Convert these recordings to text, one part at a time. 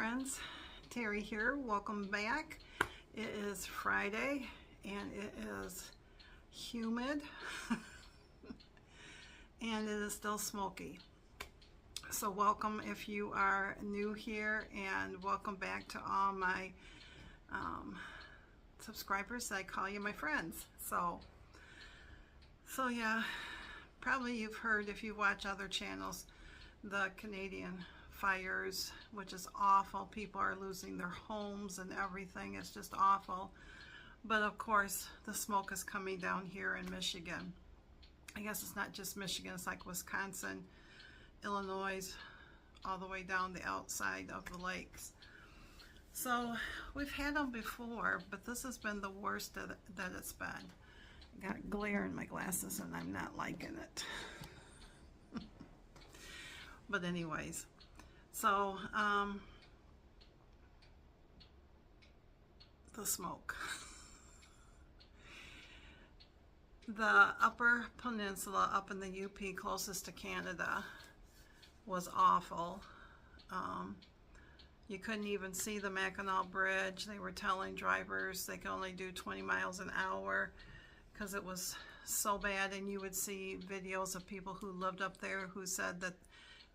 friends, Terry here. Welcome back. It is Friday and it is humid and it is still smoky. So welcome if you are new here, and welcome back to all my subscribers. I call you my friends. So yeah, probably you've heard, if you watch other channels, the Canadian fires, which is awful. People are losing their homes and everything. It's just awful. But of course, the smoke is coming down here in Michigan. I guess it's not just Michigan, it's like Wisconsin, Illinois, all the way down the outside of the lakes. So we've had them before, but this has been the worst that it's been. I got glare in my glasses and I'm not liking it. But anyways, so the smoke. The Upper Peninsula up in the UP closest to Canada was awful. You couldn't even see the Mackinac Bridge. They were telling drivers they could only do 20 miles an hour because it was so bad. And you would see videos of people who lived up there who said that,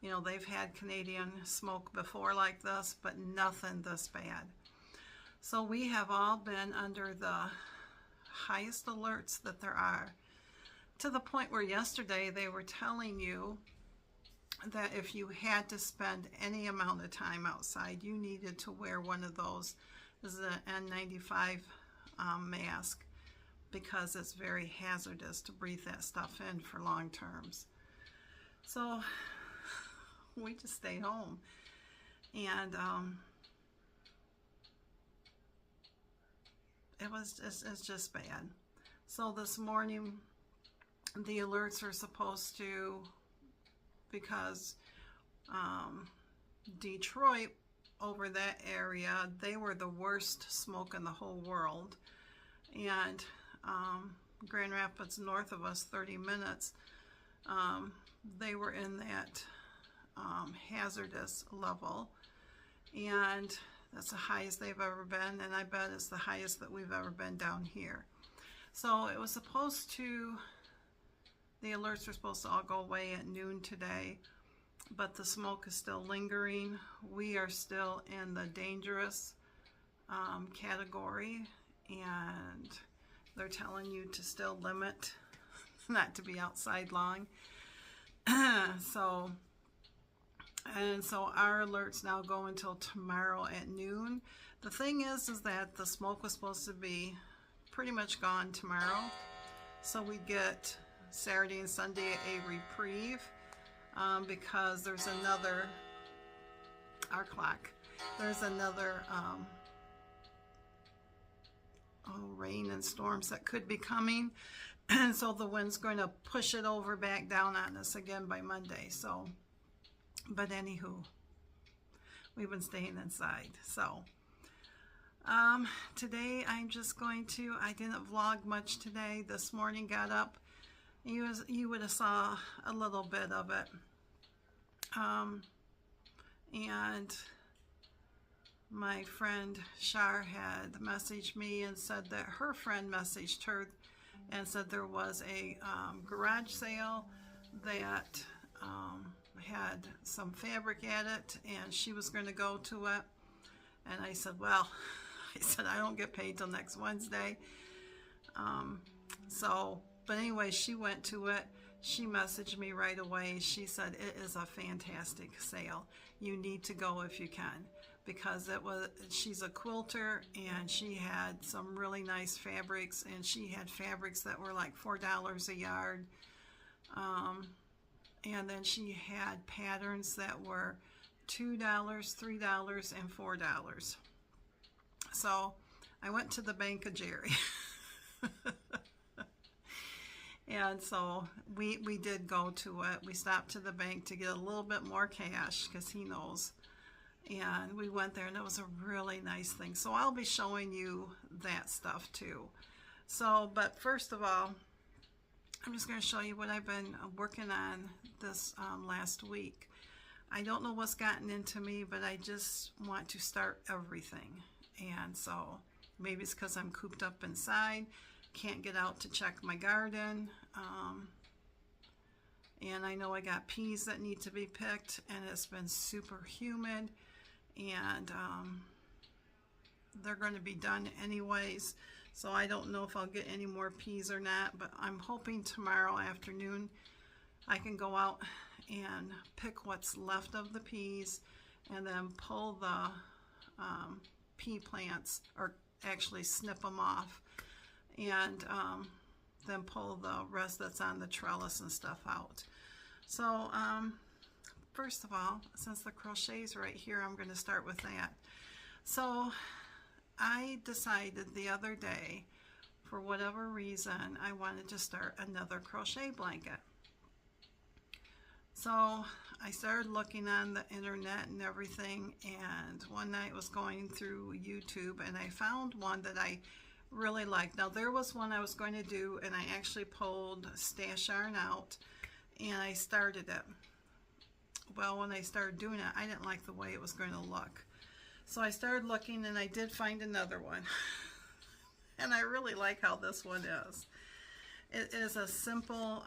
you know, they've had Canadian smoke before like this, but nothing this bad. So we have all been under the highest alerts that there are, to the point where yesterday they were telling you that if you had to spend any amount of time outside, you needed to wear one of those. This is an N95 mask, because it's very hazardous to breathe that stuff in for long terms. So we just stayed home, and it's just bad. So this morning the alerts are supposed to, because Detroit, over that area, they were the worst smoke in the whole world, and Grand Rapids north of us, 30 minutes, they were in that hazardous level, and that's the highest they've ever been, and I bet it's the highest that we've ever been down here. So it was supposed to, the alerts are supposed to all go away at noon today, but the smoke is still lingering. We are still in the dangerous category, and they're telling you to still limit, not to be outside long. So our alerts now go until tomorrow at noon. The thing is that the smoke was supposed to be pretty much gone tomorrow, so we get Saturday and Sunday a reprieve, because there's another, our clock, there's another rain and storms that could be coming, and so the wind's going to push it over back down on us again by Monday. So, but anywho, we've been staying inside. So today I'm just going to, I didn't vlog much today. This morning got up, you would have saw a little bit of it, and my friend Shar had messaged me and said that her friend messaged her and said there was a garage sale that had some fabric at it, and she was going to go to it. And I said, well, I don't get paid till next Wednesday. But anyway, she went to it. She messaged me right away. She said it is a fantastic sale. You need to go if you can, because she's a quilter, and she had some really nice fabrics, and she had fabrics that were like $4 a yard. And then she had patterns that were $2, $3, and $4. So I went to the Bank of Jerry. And so we did go to it. We stopped to the bank to get a little bit more cash, because he knows. And we went there, and it was a really nice thing. So I'll be showing you that stuff too. So, but first of all, I'm just going to show you what I've been working on this last week. I don't know what's gotten into me, but I just want to start everything. And so maybe it's because I'm cooped up inside, can't get out to check my garden. And I know I got peas that need to be picked, and it's been super humid, and they're going to be done anyways. So I don't know if I'll get any more peas or not, but I'm hoping tomorrow afternoon I can go out and pick what's left of the peas and then pull the pea plants, or actually snip them off, and then pull the rest that's on the trellis and stuff out. So first of all, since the crochet's right here, I'm going to start with that. So I decided the other day, for whatever reason, I wanted to start another crochet blanket. So I started looking on the internet and everything, and one night was going through YouTube and I found one that I really liked. Now there was one I was going to do, and I actually pulled stash yarn out and I started it. Well, when I started doing it, I didn't like the way it was going to look. So I started looking and I did find another one. And I really like how this one is. It is a simple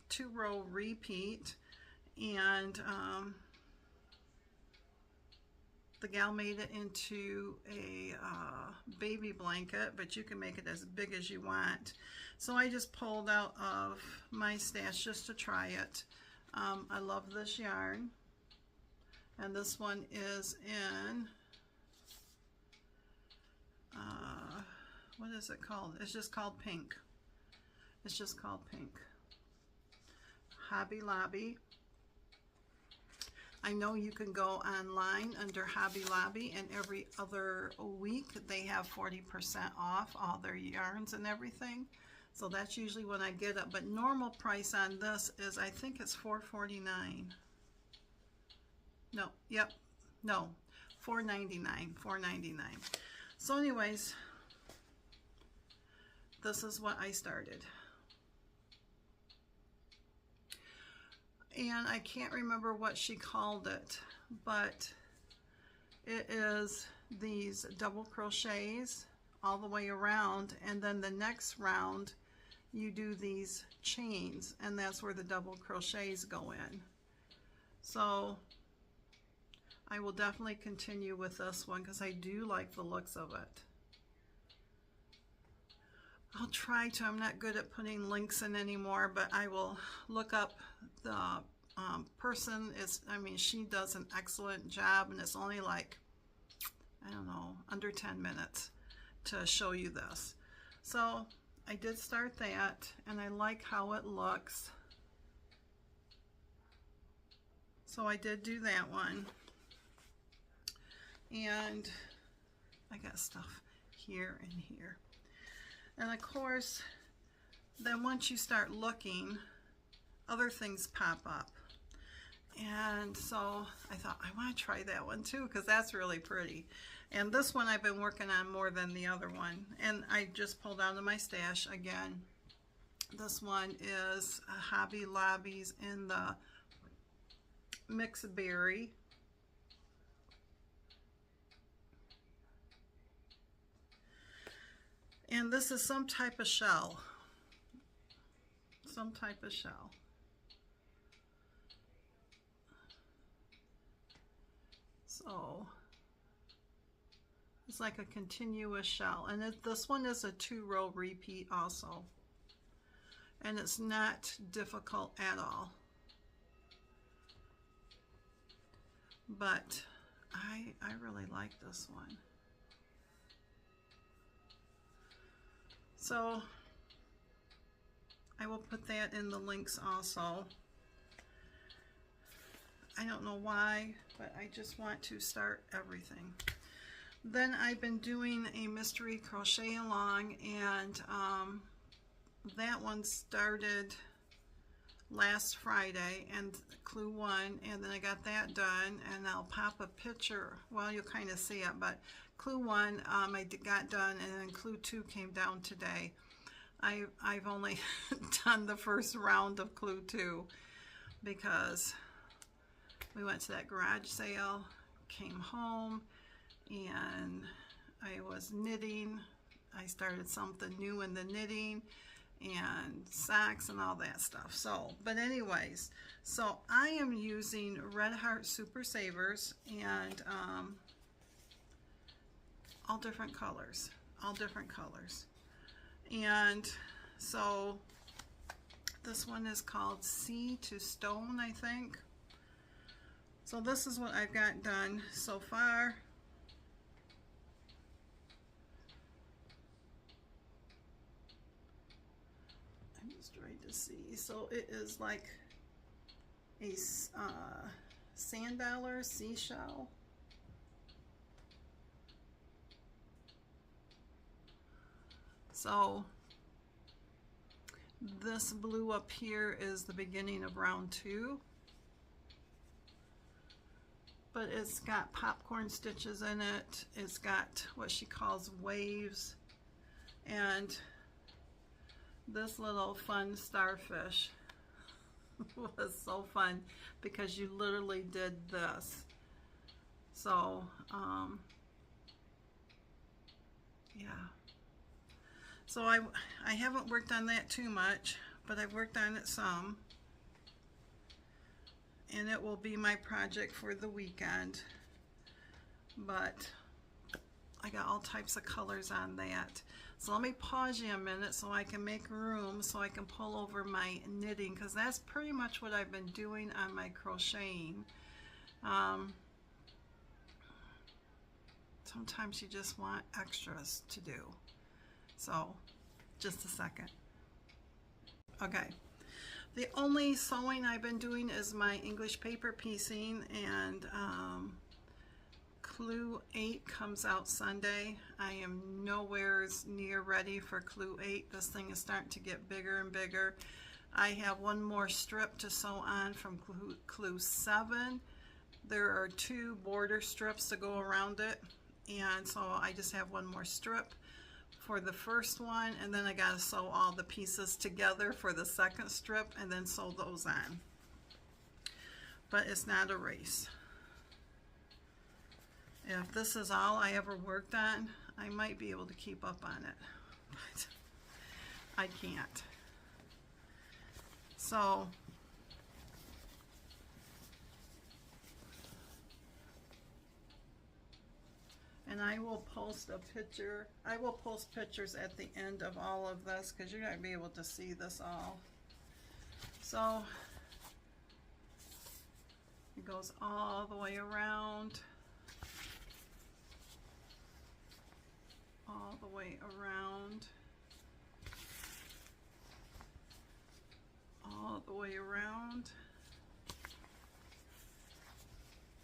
2-row repeat, and the gal made it into a baby blanket, but you can make it as big as you want. So I just pulled out of my stash just to try it. I love this yarn, and this one is in what is it called? It's just called Pink. It's just called Pink. Hobby Lobby. I know you can go online under Hobby Lobby, and every other week they have 40% off all their yarns and everything. So that's usually when I get it. But normal price on this is, I think it's $4.49. No, yep, no, $4.99. $4.99. So anyways, this is what I started. And I can't remember what she called it, but it is these double crochets all the way around, and then the next round you do these chains, and that's where the double crochets go in. So I will definitely continue with this one because I do like the looks of it. I'll try to. I'm not good at putting links in anymore, but I will look up the person. I mean, she does an excellent job, and it's only like, I don't know, under 10 minutes to show you this. So I did start that, and I like how it looks. So I did do that one. And I got stuff here and here. And of course, then once you start looking, other things pop up. And so I thought, I want to try that one too, because that's really pretty. And this one I've been working on more than the other one. And I just pulled out of my stash again. This one is a Hobby Lobby's in the Mixed Berry. And this is some type of shell. Some type of shell. So it's like a continuous shell. And this one is a 2-row repeat also. And it's not difficult at all. But I really like this one. So I will put that in the links also. I don't know why, but I just want to start everything. Then I've been doing a mystery crochet along, and that one started last Friday, and clue 1, and then I got that done, and I'll pop a picture. Well, you'll kind of see it, but clue 1 I got done, and then clue 2 came down today. I've only done the first round of clue 2 because We went to that garage sale, came home, and I was knitting. I started something new in the knitting and socks and all that stuff. So, but anyways, so I am using Red Heart Super Savers, and all different colors, and so this one is called Sea to Stone, I think. So this is what I've got done so far. I'm just trying to see. So it is like a sand dollar seashell. So this blue up here is the beginning of round 2. But it's got popcorn stitches in it. It's got what she calls waves. And this little fun starfish was so fun because you literally did this. So, yeah. So I haven't worked on that too much, but I've worked on it some. And it will be my project for the weekend. But I got all types of colors on that. So let me pause you a minute so I can make room so I can pull over my knitting, because that's pretty much what I've been doing on my crocheting. Sometimes you just want extras to do. So just a second. Okay. The only sewing I've been doing is my English paper piecing, and Clue 8 comes out Sunday. I am nowhere near ready for Clue 8. This thing is starting to get bigger and bigger. I have one more strip to sew on from Clue 7. There are 2 border strips to go around it, and so I just have one more strip for the first one, and then I gotta sew all the pieces together for the second strip and then sew those on. But it's not a race. If this is all I ever worked on, I might be able to keep up on it, but I can't. So and I will post a picture. I will post pictures at the end of all of this because you're going to be able to see this all. So it goes all the way around. All the way around. All the way around.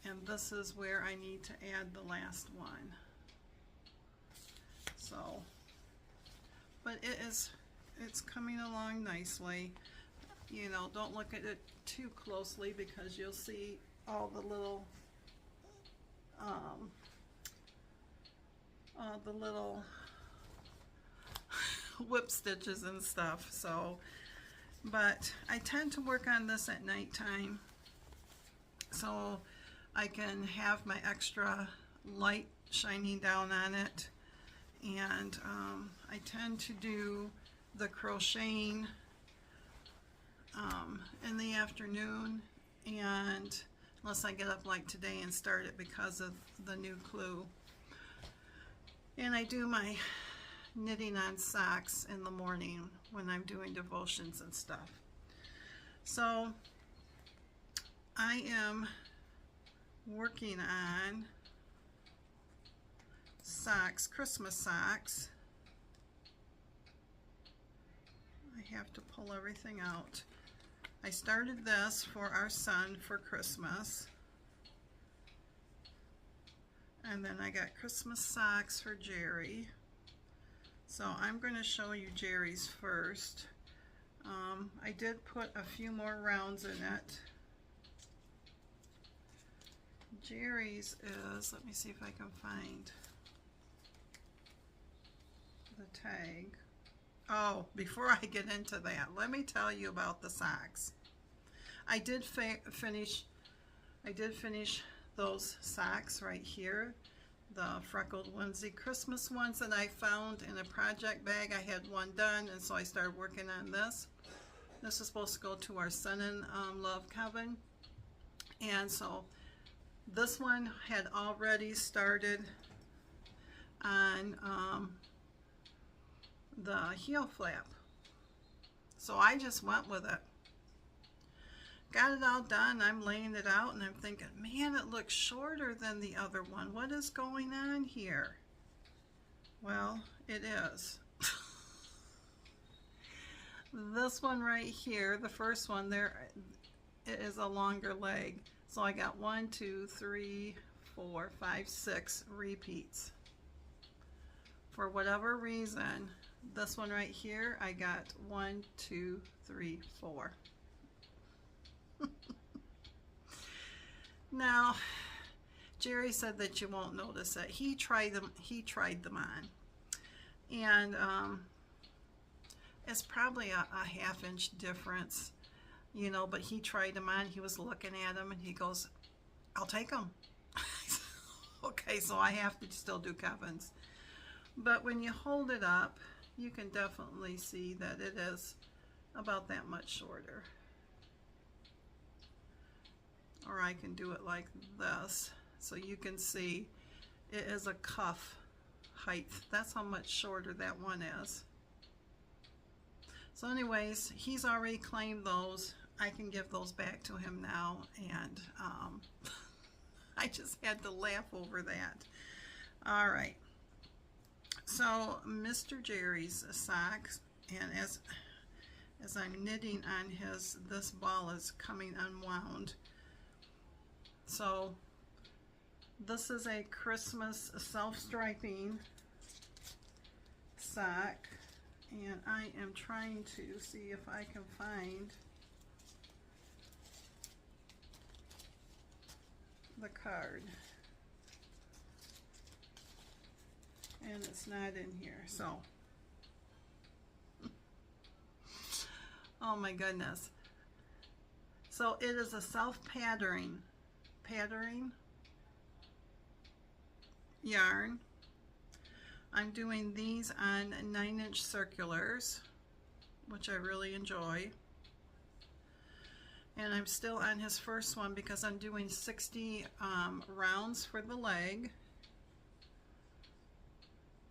And this is where I need to add the last one. So, but it's coming along nicely. You know, don't look at it too closely because you'll see all the little whip stitches and stuff. So, but I tend to work on this at nighttime, so I can have my extra light shining down on it. And I tend to do the crocheting in the afternoon, and unless I get up like today and start it because of the new Clue. And I do my knitting on socks in the morning when I'm doing devotions and stuff. So I am working on socks, Christmas socks. I have to pull everything out. I started this for our son for Christmas, and then I got Christmas socks for Jerry. So I'm going to show you Jerry's first. I did put a few more rounds in it. Jerry's is, let me see if I can find the tag. Oh, before I get into that, let me tell you about the socks. I did finish I did finish those socks right here, the freckled onesie Christmas ones that I found in a project bag. I had one done, and so I started working on this. This is supposed to go to our son-in-law Kevin, and so this one had already started on the heel flap, so I just went with it. Got it all done. I'm laying it out and I'm thinking, man, it looks shorter than the other one. What is going on here? Well, it is. This one right here, the first one there, it is a longer leg. So I got 1, 2, 3, 4, 5, 6 repeats. For whatever reason, this one right here, I got 1, 2, 3, 4. Now, Jerry said that you won't notice it. He tried them on, and it's probably a half-inch difference, you know. But he tried them on. He was looking at them, and he goes, "I'll take them." Okay, so I have to still do Kevin's. But when you hold it up, you can definitely see that it is about that much shorter. Or I can do it like this, so you can see it is a cuff height. That's how much shorter that one is. So anyways, he's already claimed those. I can give those back to him now, and I just had to laugh over that. All right, so Mr. Jerry's socks, and as I'm knitting on his, this ball is coming unwound. So this is a Christmas self-striping sock, and I am trying to see if I can find the card, and it's not in here, so oh my goodness. So it is a self-patterning yarn. I'm doing these on 9-inch circulars, which I really enjoy, and I'm still on his first one because I'm doing 60 rounds for the leg,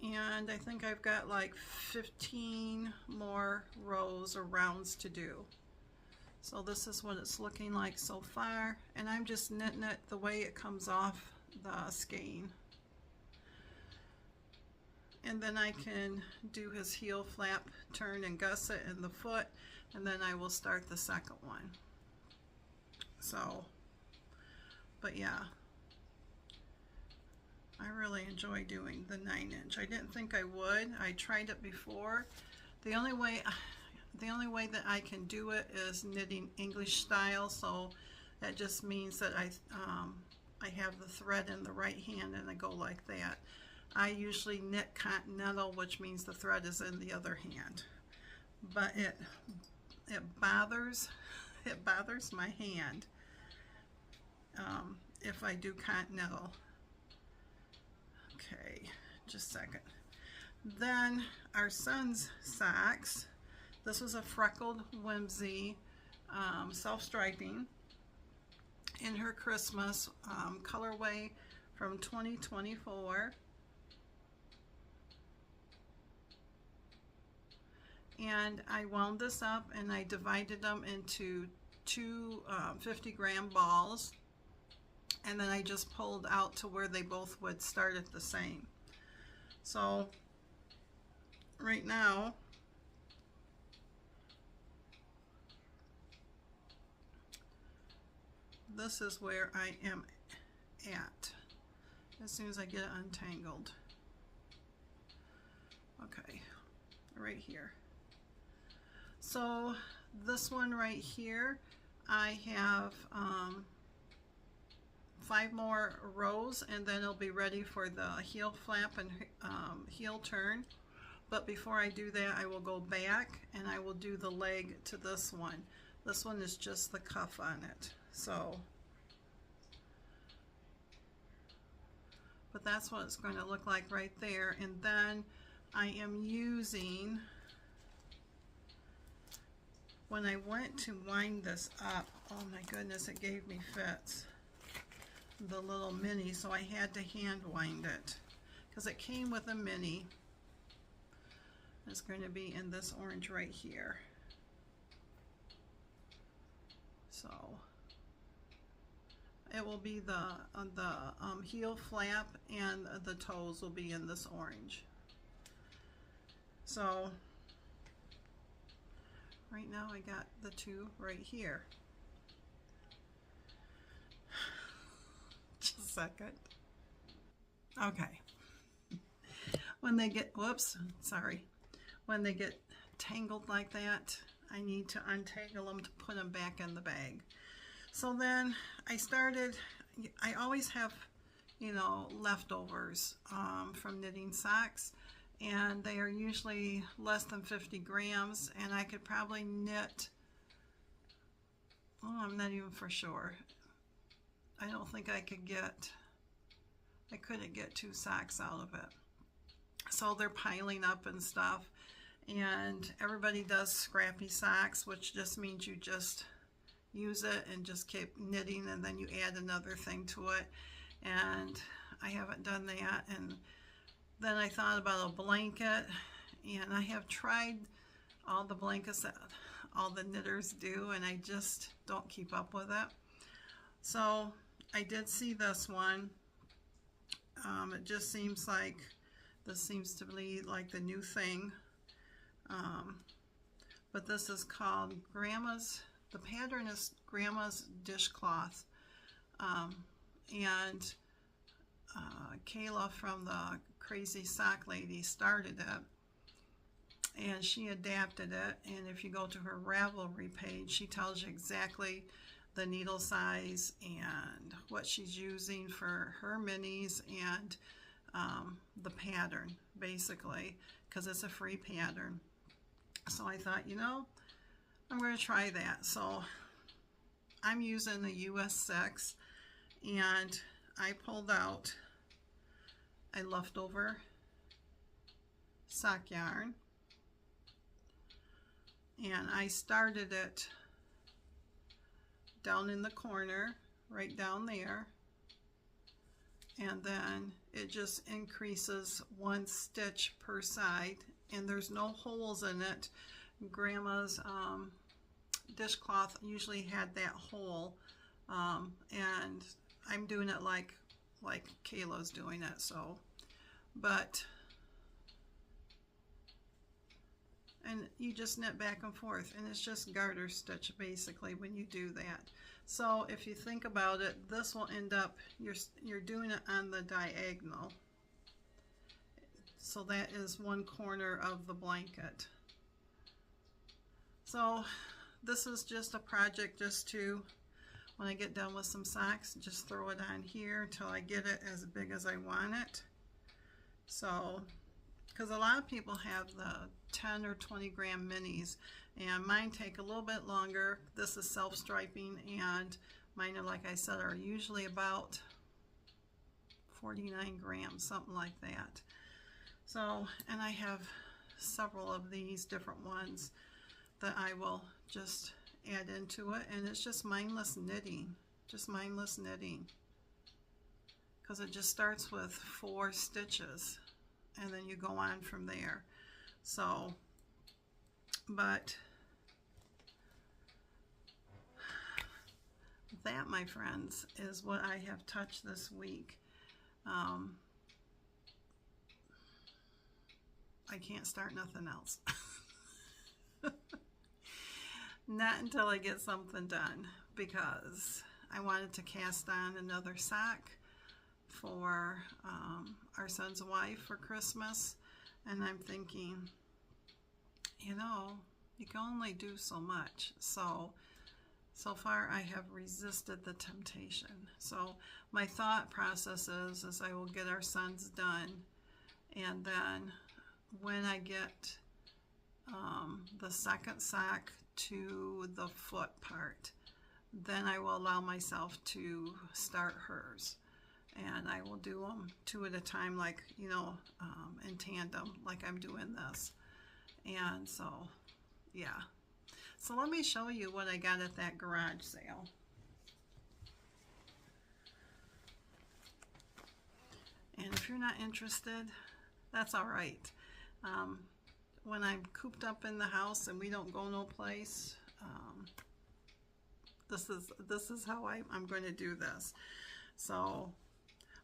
and I think I've got like 15 more rows or rounds to do. So this is what it's looking like so far, and I'm just knitting it the way it comes off the skein. And then I can do his heel flap turn and gusset in the foot, and then I will start the second one. So, but yeah, I really enjoy doing the 9-inch. I didn't think I would. I tried it before. The only way that I can do it is knitting English style, so that just means that I have the thread in the right hand and I go like that. I usually knit continental, which means the thread is in the other hand. But it bothers my hand if I do continental. Okay, just a second. Then our son's socks. This was a freckled whimsy self-striping in her Christmas colorway from 2024. And I wound this up and I divided them into two 50-gram balls, and then I just pulled out to where they both would start at the same. So right now, this is where I am at as soon as I get it untangled. Okay, right here. So this one right here, I have 5 more rows, and then it'll be ready for the heel flap and heel turn. But before I do that, I will go back and I will do the leg to this one. This one is just the cuff on it. So but that's what it's going to look like right there. And then I am using, when I went to wind this up, oh my goodness, it gave me fits, the little mini, so I had to hand wind it because it came with a mini. It's going to be in this orange right here. So it will be the heel flap, and the toes will be in this orange. So right now I got the two right here. Just a second. Okay. When they get, whoops, sorry. When they get tangled like that, I need to untangle them to put them back in the bag. So then I started, I always have, you know, leftovers from knitting socks, and they are usually less than 50 grams, and I could probably knit, oh, I'm not even for sure. I don't think I couldn't get 2 socks out of it. So they're piling up and stuff, and everybody does scrappy socks, which just means you just use it and just keep knitting, and then you add another thing to it. And I haven't done that. And then I thought about a blanket, and I have tried all the blankets that all the knitters do, and I just don't keep up with it. So I did see this one. It just seems like this seems to be like the new thing. But this is called Grandma's, the pattern is Grandma's Dishcloth. And Kayla from the Crazy Sock Lady started it, and she adapted it. And if you go to her Ravelry page, she tells you exactly the needle size and what she's using for her minis, and the pattern, basically, because it's a free pattern. So I thought, you know, I'm going to try that. So I'm using the US 6, and I pulled out a leftover sock yarn, and I started it down in the corner, right down there, and then it just increases 1 stitch per side, and there's no holes in it. Grandma's dishcloth usually had that hole, and I'm doing it like Kayla's doing it. So, but, and you just knit back and forth, and it's just garter stitch basically when you do that. So if you think about it, this will end up, you're doing it on the diagonal. So that is 1 corner of the blanket. So this is just a project just to, when I get done with some socks, just throw it on here until I get it as big as I want it. So, because a lot of people have the 10 or 20 gram minis, and mine take a little bit longer. This is self-striping, and mine are, like I said, are usually about 49 grams, something like that. So, and I have several of these different ones that I will just add into it, and it's just mindless knitting, because it just starts with 4 stitches, and then you go on from there. So, but that, my friends, is what I have touched this week. I can't start nothing else. Not until I get something done, because I wanted to cast on another sock for our son's wife for Christmas, and I'm thinking, you know, you can only do so much. So far I have resisted the temptation. So my thought process is I will get our son's done, and then when I get the second sock to the foot part, then I will allow myself to start hers. and I will do them 2 at a time, like, you know, in tandem, like I'm doing this. And so, yeah. So let me show you what I got at that garage sale. And if you're not interested, that's all right. When I'm cooped up in the house and we don't go no place, this is how I'm going to do this. So,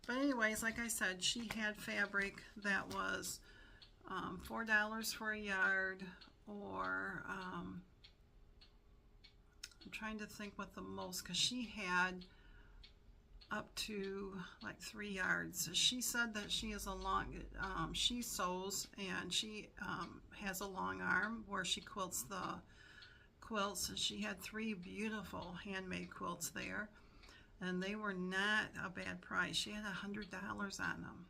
but anyways, like I said, she had fabric that was $4 for a yard, or I'm trying to think what the most, because she had up to like 3 yards. She said that she is a long, she sews, and she has a long arm where she quilts the quilts. She had 3 beautiful handmade quilts there, and they were not a bad price. She had $100 on them.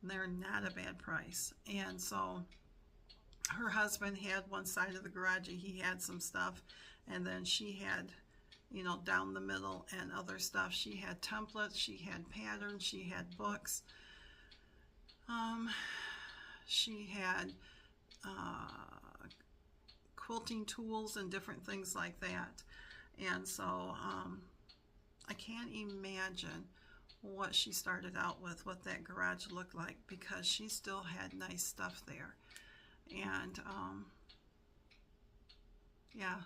They're not a bad price. And so her husband had one side of the garage, and he had some stuff, and then she had, you know, down the middle and other stuff. She had templates, she had patterns, she had books, she had quilting tools and different things like that. And so I can't imagine what she started out with, what that garage looked like, because she still had nice stuff there. And yeah,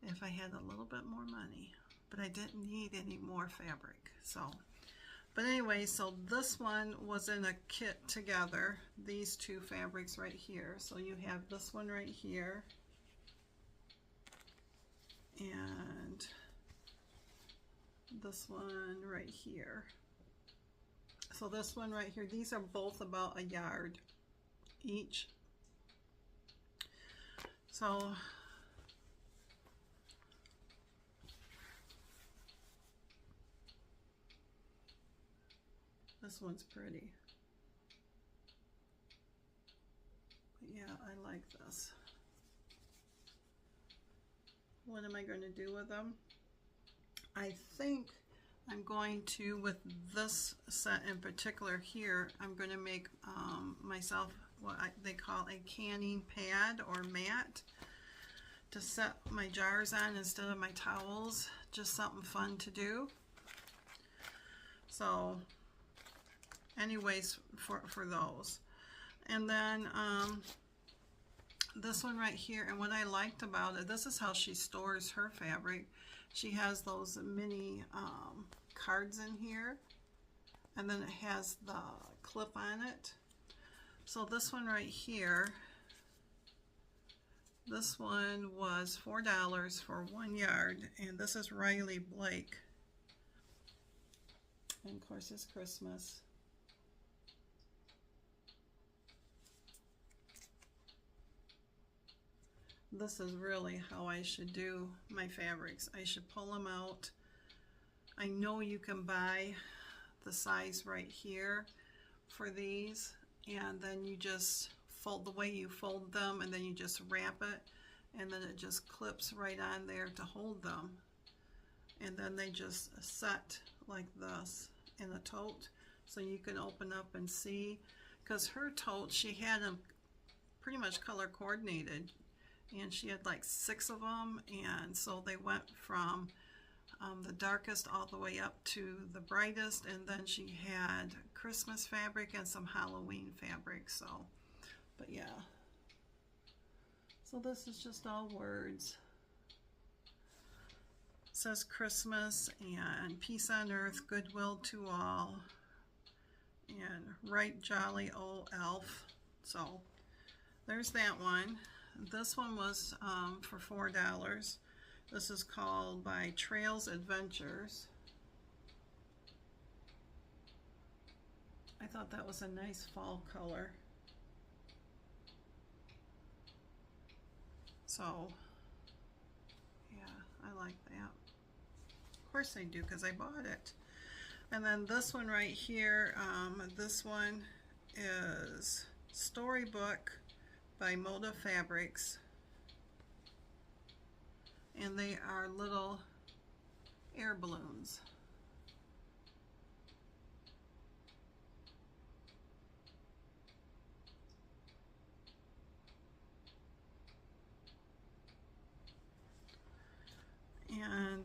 if I had a little bit more money, but I didn't need any more fabric. So, but anyway, so this one was in a kit together, these 2 fabrics right here. So you have this one right here, and this one right here. So this one right here, these are both about a yard each. So this one's pretty. But yeah, I like this. What am I going to do with them? I think I'm going to, with this set in particular here, I'm going to make myself what they call a canning pad or mat to set my jars on instead of my towels. Just something fun to do. So anyways, for those. And then this one right here, and what I liked about it, this is how she stores her fabric. She has those mini cards in here, and then it has the clip on it. So this one right here, this one was $4 for 1 yard, and this is Riley Blake. And of course it's Christmas. This is really how I should do my fabrics. I should pull them out. I know you can buy the size right here for these, and then you just fold the way you fold them, and then you just wrap it, and then it just clips right on there to hold them. And then they just set like this in a tote, so you can open up and see. Because her tote, she had them pretty much color coordinated, and she had like 6 of them, and so they went from the darkest all the way up to the brightest, and then she had Christmas fabric and some Halloween fabric. So, but yeah, so this is just all words. It says Christmas and peace on earth, goodwill to all, and right jolly old elf. So there's that one. This one was for $4. This is called by Trails Adventures. I thought that was a nice fall color. So yeah, I like that. Of course I do, because I bought it. And then this one right here, this one is Storybook by Moda Fabrics, and they are little air balloons.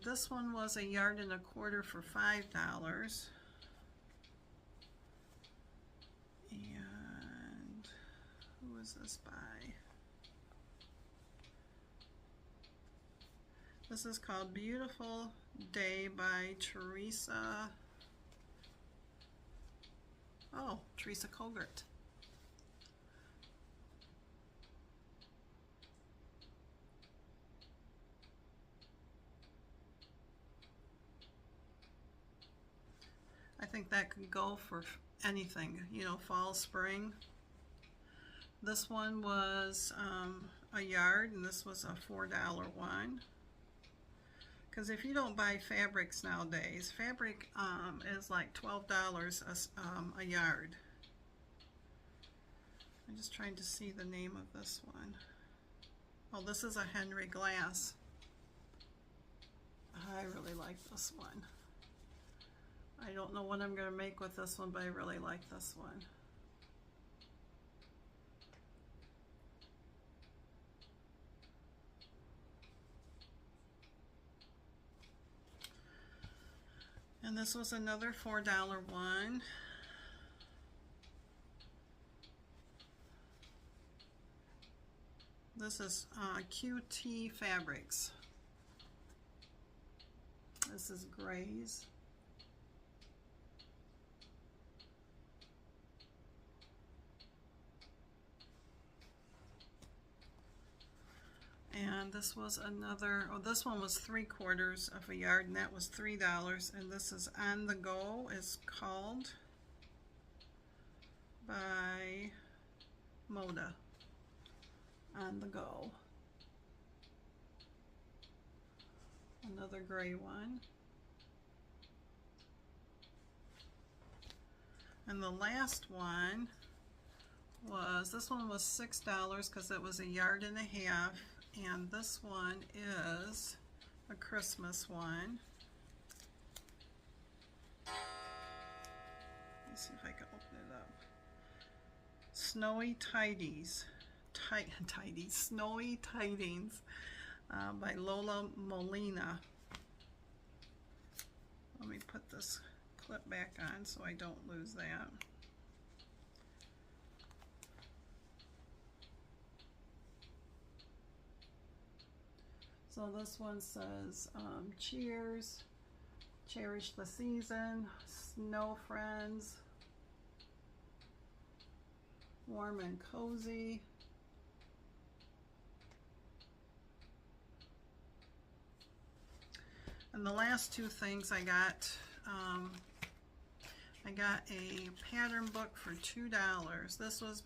This one was 1.25 yards for $5. And who was this by? This is called Beautiful Day by Teresa. Oh, Teresa Colgert. I think that could go for anything, you know, fall, spring. This one was a yard, and this was a $4 one. Because if you don't buy fabrics nowadays, fabric is like $12 a yard. I'm just trying to see the name of this one. Oh, this is a Henry Glass. I really like this one. I don't know what I'm going to make with this one, but I really like this one. And this was another $4 one. This is QT Fabrics. This is grays. And this was another, oh, this one was 3/4 of a yard, and that was $3. And this is On the Go, is called by Moda. On the Go. Another gray one. And the last one was, this one was $6 because it was 1.5 yards. And this one is a Christmas one. Let's see if I can open it up. Snowy Tidies. Snowy Tidings by Lola Molina. Let me put this clip back on so I don't lose that. So this one says, cheers, cherish the season, snow friends, warm and cozy. And the last two things I got a pattern book for $2. This was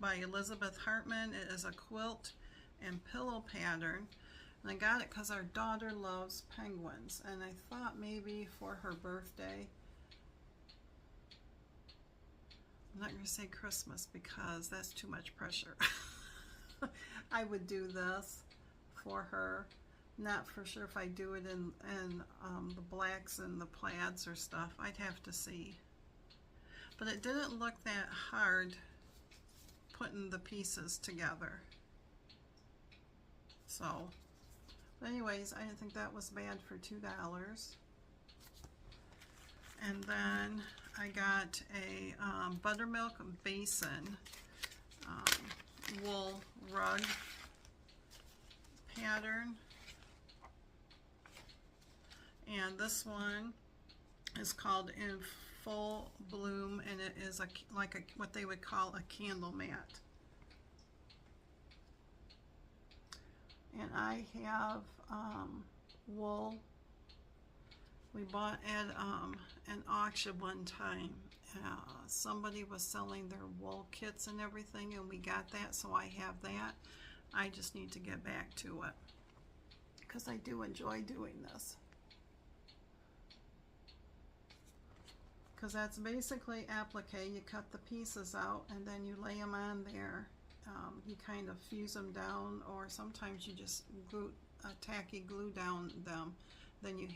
by Elizabeth Hartman. It is a quilt and pillow pattern. And I got it because our daughter loves penguins, and I thought maybe for her birthday, I'm not going to say Christmas because that's too much pressure. I would do this for her. Not for sure if I do it in the blacks and the plaids or stuff. I'd have to see. But it didn't look that hard putting the pieces together. So, but anyways, I didn't think that was bad for $2. And then I got a buttermilk basin wool rug pattern. And this one is called In Full Bloom, and it is like what they would call a candle mat. And I have wool. We bought at an auction one time. Somebody was selling their wool kits and everything, and we got that, so I have that. I just need to get back to it because I do enjoy doing this. Because that's basically applique. You cut the pieces out and then you lay them on there. You kind of fuse them down, or sometimes you just glue, tacky glue down them. Then you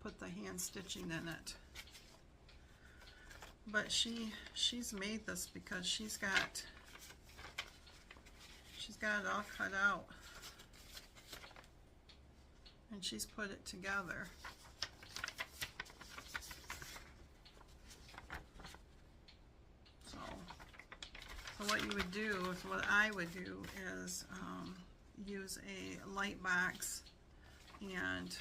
put the hand stitching in it. But she's made this because she's got it all cut out. and she's put it together. So what you would do, what I would do is use a light box, and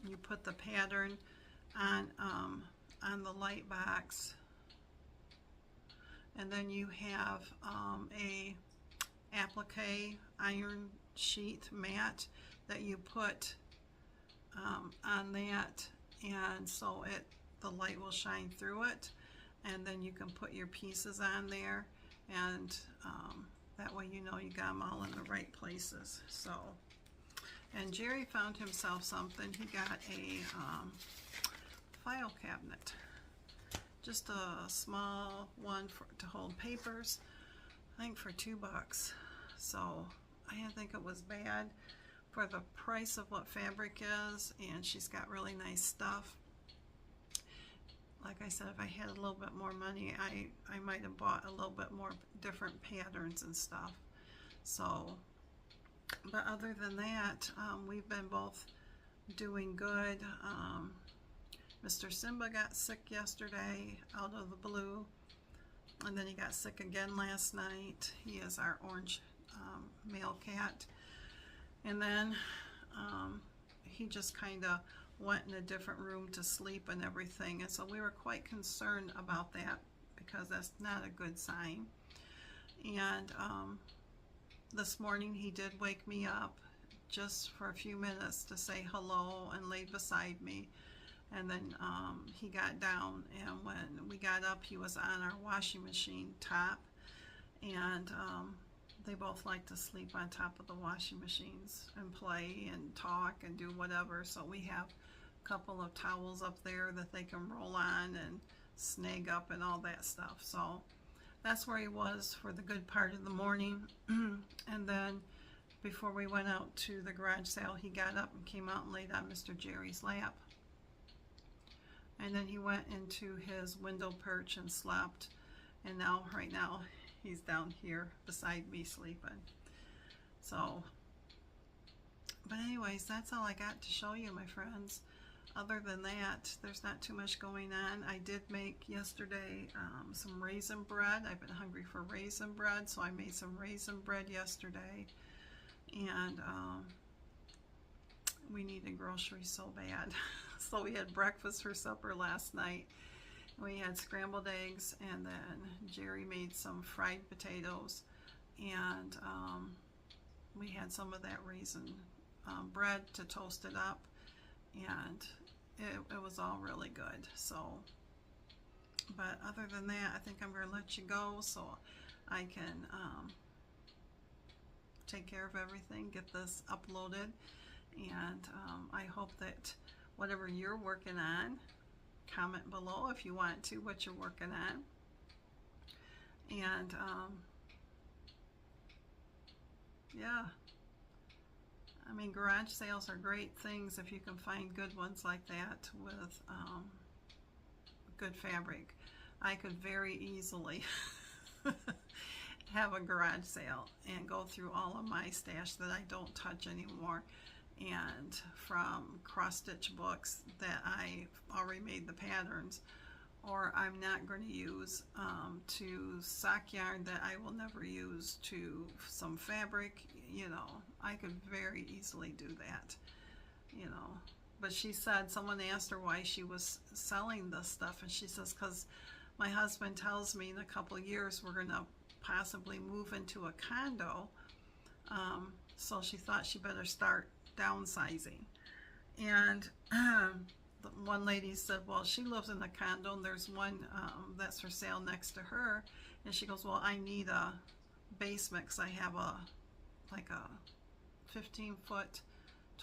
you put the pattern on the light box, and then you have a applique iron sheet mat that you put on that, and so the light will shine through it, and then you can put your pieces on there, and that way you know you got them all in the right places. So, and Jerry found himself something. He got a file cabinet, just a small one to hold papers, I think for $2. So I didn't think it was bad for the price of what fabric is, and she's got really nice stuff. Like I said, if I had a little bit more money, I might have bought a little bit more different patterns and stuff. So, but other than that, we've been both doing good. Mr. Simba got sick yesterday out of the blue, and then he got sick again last night. He is our orange male cat. And then he just kind of went in a different room to sleep and everything, and so we were quite concerned about that because that's not a good sign. And this morning he did wake me up just for a few minutes to say hello and lay beside me, and then he got down, and when we got up he was on our washing machine top, and they both like to sleep on top of the washing machines and play and talk and do whatever. So we have a couple of towels up there that they can roll on and snag up and all that stuff. So that's where he was for the good part of the morning. And then before we went out to the garage sale, he got up and came out and laid on Mr. Jerry's lap. And then he went into his window perch and slept. And now, right now, he's down here beside me sleeping. So, but anyways, that's all I got to show you, my friends. Other than that, there's not too much going on. I did make yesterday some raisin bread. I've been hungry for raisin bread, so I made some raisin bread yesterday. And we needed groceries so bad. So we had breakfast for supper last night. We had scrambled eggs, and then Jerry made some fried potatoes, and we had some of that raisin bread to toast it up, and it was all really good. So, but other than that, I think I'm going to let you go so I can take care of everything, get this uploaded, and I hope that whatever you're working on, comment below if you want to, what you're working on. And yeah, I mean, garage sales are great things if you can find good ones like that with good fabric. I could very easily have a garage sale and go through all of my stash that I don't touch anymore, and from cross-stitch books that I already made the patterns, or I'm not going to use, to sock yarn that I will never use, to some fabric. You know, I could very easily do that, you know. But she said, someone asked her why she was selling this stuff, and she says, because my husband tells me in a couple of years we're going to possibly move into a condo, so she thought she better start downsizing. And one lady said, well, she lives in a condo, and there's one that's for sale next to her, and she goes, well, I need a basement because I have like a 15-foot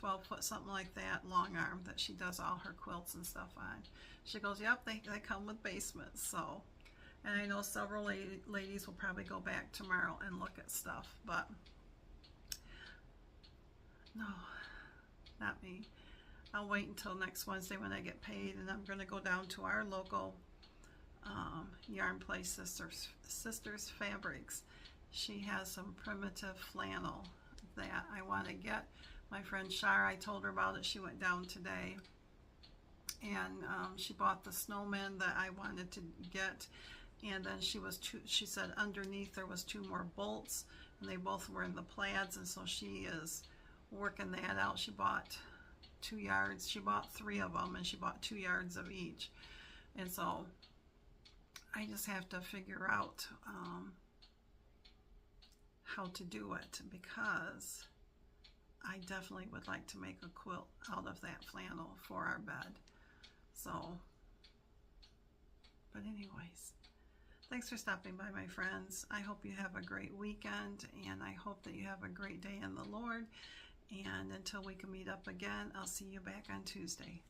12-foot, something like that, long arm that she does all her quilts and stuff on. She goes, yep, they come with basements. So, and I know several ladies will probably go back tomorrow and look at stuff, but no, not me. I'll wait until next Wednesday when I get paid, and I'm going to go down to our local yarn place, Sisters Fabrics. She has some primitive flannel that. I want to get my friend Shar, I told her about it. She went down today, and she bought the snowman that I wanted to get, and then she said underneath there was 2 more bolts, and they both were in the plaids, and so she is working that out. She bought 2 yards. She bought 3 of them, and she bought 2 yards of each, and so I just have to figure out how to do it, because I definitely would like to make a quilt out of that flannel for our bed. So, but anyways, thanks for stopping by, my friends. I hope you have a great weekend, and I hope that you have a great day in the Lord. And until we can meet up again, I'll see you back on Tuesday.